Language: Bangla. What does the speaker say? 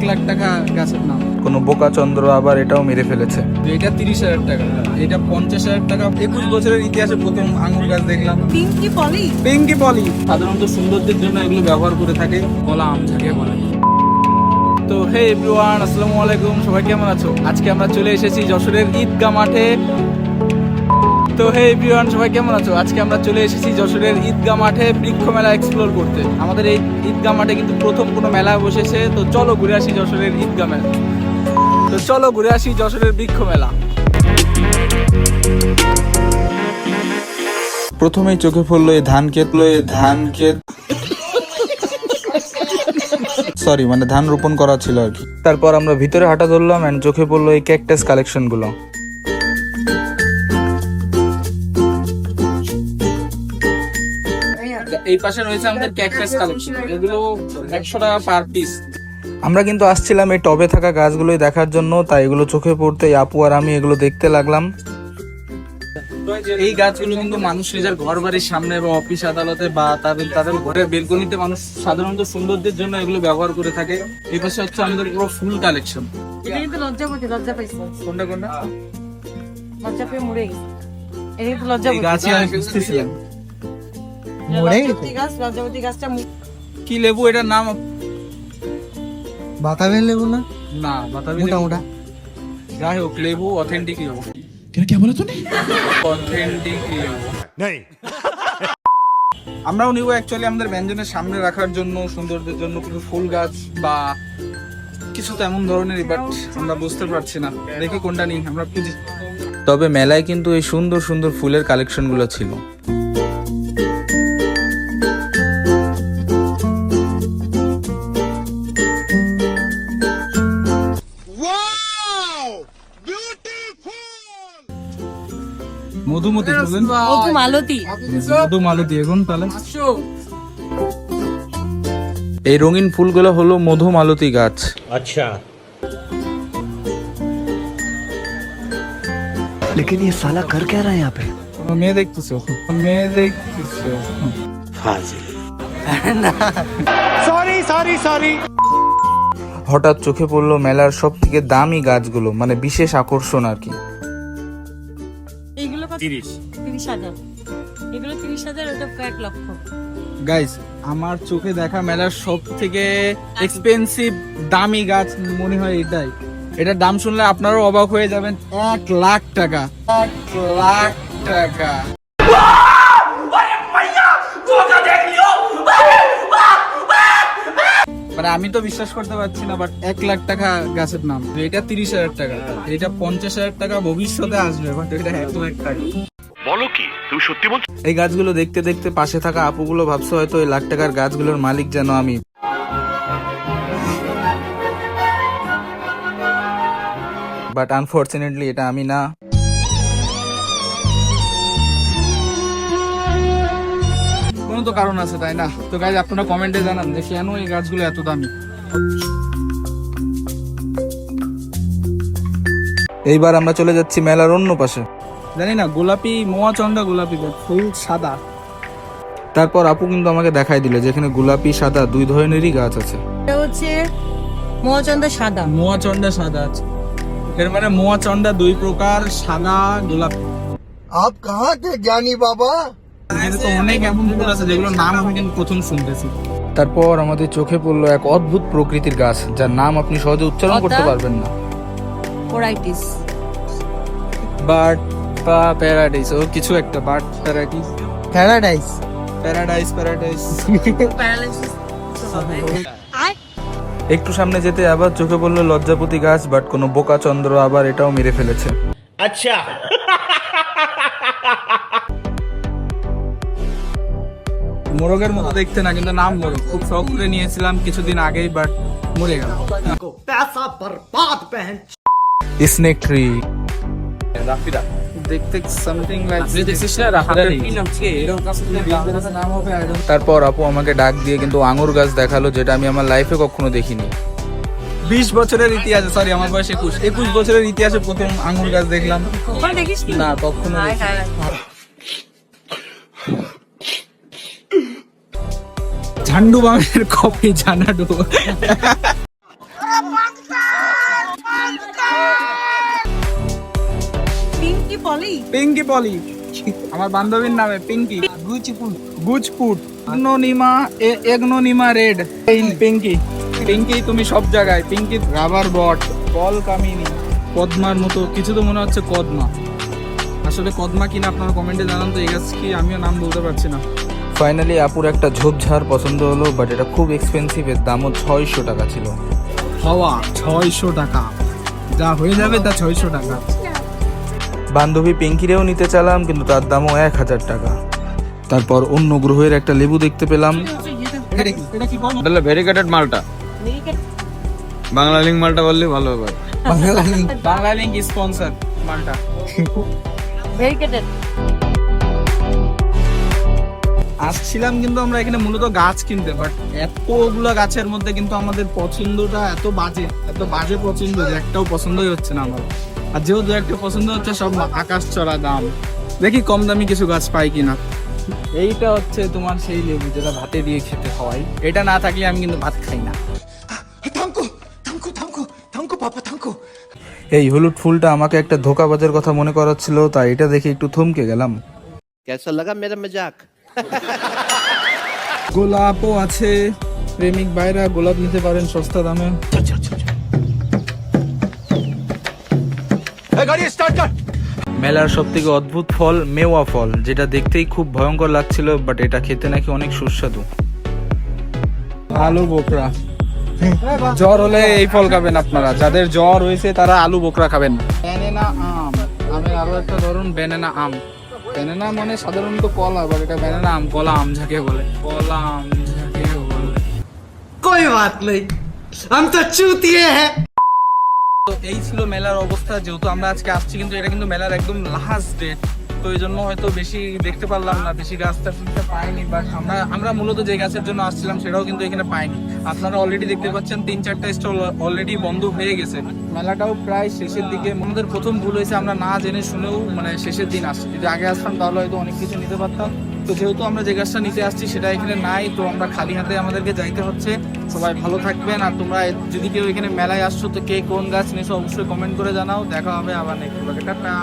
লাখ টাকা গাছের নাম। কোনো বোকা চন্দ্র আবার এটাও মেরে ফেলেছে। এটা 30,000 টাকা, এটা 50,000 টাকা। 21 বছরের ইতিহাসে প্রথম আঙুর গাছ দেখলাম। পিঙ্কি পলি। পিঙ্কি পলি সাধারণত সৌন্দর্যের জন্য এগুলো ব্যবহার করে থাকে। কলা আম যাকে বলে। তো হে এভরিওয়ান, আসসালামু আলাইকুম, সবাই কেমন আছো? আজকে আমরা চলে এসেছি যশোরের ঈদগাহ মাঠে। তো হে এভরিওয়ান, সবাই কেমন আছো? আজকে আমরা চলে এসেছি যশোরের ঈদগাহ মাঠে বৃক্ষ মেলা এক্সপ্লোর করতে। আমাদের এই ঈদগাহ মাঠে কিন্তু প্রথম কোনো মেলা বসেছে। তো চলো ঘুরে আসি যশোরের ঈদগাহ মেলা। তো চলো ঘুরে আসি যশোরের বৃক্ষ মেলা। প্রথমেই চোখে পড়লো এই ধান ক্ষেত সরি, মানে ধান রোপণ করা ছিল আর কি। তারপর আমরা ভিতরে হাঁটা ধরলাম এন্ড চোখে পড়লো এই ক্যাকটাস কালেকশন গুলো। এই পাশে রয়েছে আমাদের ক্যাকটাস কালেকশন, এগুলো 100 টাকা পার পিস। আমরা কিন্তু আসছিলাম এই টবে থাকা গাছগুলোই দেখার জন্য, তাই এগুলো চোখে পড়তে আপু আর আমি এগুলো দেখতে লাগলাম। এই গাছগুলো কিন্তু মানুষ নিজের ঘর বাড়ির সামনে বা অফিস আদালতে বা তাদের ঘরের বেলকনিতে মানুষ সাধারণত সৌন্দর্যের জন্য এগুলো ব্যবহার করে থাকে। এই পাশে হচ্ছে আমাদের পুরো ফুল কালেকশন। এটা কিন্তু লজ্জা পাইছে। কোনটা লজ্জা পেয়ে মরে গেছে। এটা কিন্তু লজ্জা এই গাছই আমি বুঝতেছিলাম। লজ্জাপতি গাছটা কি লেবু এটার নাম? বাতাবি লেবু না? না, বাতাবি মোটা লেবু। মোটা। যাই হোক, লেবু অথেন্টিক লেবু। क्या बोला तूने? অথেন্টিক লেবু नहीं। আমরাও নিব অ্যাকচুয়ালি আমাদের ব্যঞ্জনের সামনে রাখার জন্য, সৌন্দর্যের জন্য কিছু ফুল গাছ বা কিছু তেমন ধরনেরই, বাট আমরা বুঝতে পারছি না। দেখি কোনটা নিই, আমরা খুঁজি। তবে মেলায় কিন্তু এই সুন্দর সুন্দর ফুলের কালেকশন গুলো ছিল। মধুমতি বললেন? মধুমালতী এখন তাহলে এই রঙিন ফুলগুলো হলো মধুমালতী গাছ। अच्छा, लेकिन ये साला कर क्या रहा है यहाँ पे? মেয়ে দেখতেছো? মেয়ে দেখতেছো? হঠাৎ চোখে পড়লো মেলার সব থেকে দামি গাছগুলো, মানে বিশেষ আকর্ষণ আর কি। এইগুলো 30,000। এগুলো 30,000, ওটা 1 লক্ষ। গাইস, আমার চোখে দেখা মেলার সব থেকে এক্সপেন্সিভ দামি গাছ মনে হয় এটাই। এটার দাম শুনলে আপনারাও অবাক হয়ে যাবেন। 1 লাখ টাকা। 1 লাখ টাকা। মানে আমি তো বিশ্বাস করতে পারছি না, বাট 1 লাখ টাকা গাছের নাম। এটা 30,000 টাকা, এটা 50,000 টাকা ভবিষ্যতে আসবে, বাট এটা 1 লাখ টাকা। बोलो की तुम सत्यि बोल। এই গাছগুলো দেখতে দেখতে পাশে থাকা আপুগুলো ভাবছে হয়তো এই লাখ টাকার গাছগুলোর মালিক যেন আমি। বাট আনফরচুনেটলি এটা আমি না। কোনো তো কারণ আছে, তাই না? তো গাইজ, আপনারা কমেন্টে জানান যে কেন এই গাছগুলো এত দামি। এইবার আমরা চলে যাচ্ছি মেলার অন্য পাশে। জানি না, গোলাপি মোয়াচন্ডা গোলাপি গাছ, ফুল সাদা। তারপর আপু কিন্তু আমাকে দেখাই দিল যেখানে গোলাপি সাদা দুই ধরনেরই গাছ আছে। এটা হচ্ছে মোয়াচন্দা সাদা। মোয়াচন্ডা সাদা আছে, এর মানে মোয়াচন্ডা 2 প্রকার, সাদা গোলাপি। आप कहाँ थे ज्ञानी बाबा? এর তো অনেক এমন ফুল আছে যেগুলোর নাম আমি কিন্তু প্রথম শুনতেছি। তারপর আমাদের চোখে পড়লো এক অদ্ভুত প্রকৃতির গাছ যার নাম আপনি সহজে উচ্চারণ করতে পারবেন না। ওরাইটিস। বার্ড বা প্যারাডাইস, ও কিছু একটা bird paradise. Paradise. Paradise paralysis হবে। একটু সামনে যেতে আবার চোখে পড়লো লজ্জাপতি গাছ, বাট কোনো বোকা চন্দ্র আবার এটাও মেরে ফেলেছে। अच्छा, মোরগের মতো দেখতে না, কিন্তু নাম মোরগ। খুব শখ করে নিয়েছিলাম কিছুদিন আগেই, বাট মরে গেল। Snake tree. দেখতে সামথিং লাইক, আপনি দেখছিস না রাফাদারি এরকম কাছে নাম হবে। তারপর আপু আমাকে ডাক দিয়ে কিন্তু আঙুর গাছ দেখালো, যেটা আমি আমার লাইফে কখনো দেখিনি। 20 বছরের ইতিহাসে, সরি আমার বয়স 21 বছরের ইতিহাসে প্রথম আঙুর গাছ দেখলাম। কখনো দেখিস নি? না, কখনো হায় হায়। ঝান্ডু বামের কপি জানাডু। পিঙ্কি পলি, আমার বান্ধবীর নামে পিঙ্কি। গুজপুট, এগনোনিমা রেড, পিঙ্কি। পিঙ্কি তুমি সব জায়গায়, পিঙ্কি রাবার বট, বল কামিনী, কদমার মতো কিছু তো মনে হচ্ছে কদমা। আসলে কদমা কিনা আপনারা কমেন্টে জানান তো, এই গাছ কি, আমিও নাম বলতে পারছি না। ফাইনালি আপুর একটা ঝোপঝাড় পছন্দ হলো, বাট এটা খুব এক্সপেন্সিভ, এর দামও 600 টাকা ছিল। হওয়া 600 টাকা, যা হয়ে যাবে তা 600 টাকা। বান্ধবী পিঙ্কিরেও নিতে চালাম, কিন্তু তার দামও 1000 টাকা। তারপর অন্য গ্রহের একটা লেবু দেখতে পেলাম। এটা কি কম? ভেরিকেটেড মালটা, বাংলা লিঙ্ক মালটা বললে ভালো হবে। বাংলা লিঙ্ক স্পন্সর মালটা। ভেরিকেটেড। আসছিলাম কিন্তু আমরা এখানে মূলত গাছ কিনতে, বাট এতগুলো গাছের মধ্যে কিন্তু আমাদের পছন্দটা এত বাজে পছন্দ যে একটাও পছন্দই হচ্ছে না আমার। আর যেহেতু একটা পছন্দ হচ্ছে, সব আকাশ চড়া দাম। দেখি কম দামি কিছু গাছ পাই কিনা। এইটা হচ্ছে তোমার সেই লেবু যেটা ভাতে দিয়ে খেতে হয়, এটা না থাকলে আমি কিন্তু ভাত খাই না। এই হলুদ ফুলটা আমাকে একটা ধোঁকাবাজের কথা মনে করাচ্ছিল, তাই এটা দেখে একটু থমকে গেলাম। कैसा लगा मेरा मजाक? গোলাপও আছে, প্রেমিক ভাইরা গোলাপ নিতে পারেন সস্তা দামে। মেলার সব থেকে অদ্ভুত ফল মেওয়া ফল, যেটা দেখতেই খুব ভয়ঙ্কর লাগছিল, বাট এটা খেতে নাকি অনেক সুস্বাদু। আলু বোকরা, জ্বর হলে এই ফল খাবেন আপনারা। যাদের জ্বর হয়েছে তারা আলু বোকরা খাবেন। ব্যানানা আম, আমের আরো একটা ধরুন ব্যানানা আম। ব্যানানা মানে সাধারণত কলা, আবার এটা ব্যানানা আম, কলা আম যাকে বলে, কলা আম যাকে বলে। कोई बात नहीं, हम तो चूतिए हैं। তো এই ছিল মেলার অবস্থা। যেহেতু আমরা আজকে আসছি, কিন্তু এটা কিন্তু মেলার একদম লাস্ট ডেট, তো এই জন্য হয়তো বেশি দেখতে পারলাম না, বেশি গাছটা শুনতে পাইনি। বাট আমরা মূলত যে গাছের জন্য আসছিলাম সেটাও কিন্তু এখানে পাইনি। আপনারা অলরেডি দেখতে পাচ্ছেন 3-4টা স্টল অলরেডি বন্ধ হয়ে গেছে। মেলাটাও প্রায় শেষের দিকে। আমাদের প্রথম ভুল হয়েছে, আমরা না জেনে শুনেও মানে শেষের দিন আসছি। যদি আগে আসতাম তাহলে হয়তো অনেক কিছু নিতে পারতাম। তো যেহেতু আমরা যে গাছটা নিতে আসছি সেটা এখানে নাই, তো আমরা খালি হাতে আমাদেরকে যাইতে হচ্ছে। সবাই ভালো থাকবেন। আর তোমরা যদি কেউ এখানে মেলায় আসছো, তো কে কোন গাছ নিয়েছো অবশ্যই কমেন্ট করে জানাও। দেখা হবে আবার নেক্সট ব্লগে। টাটা।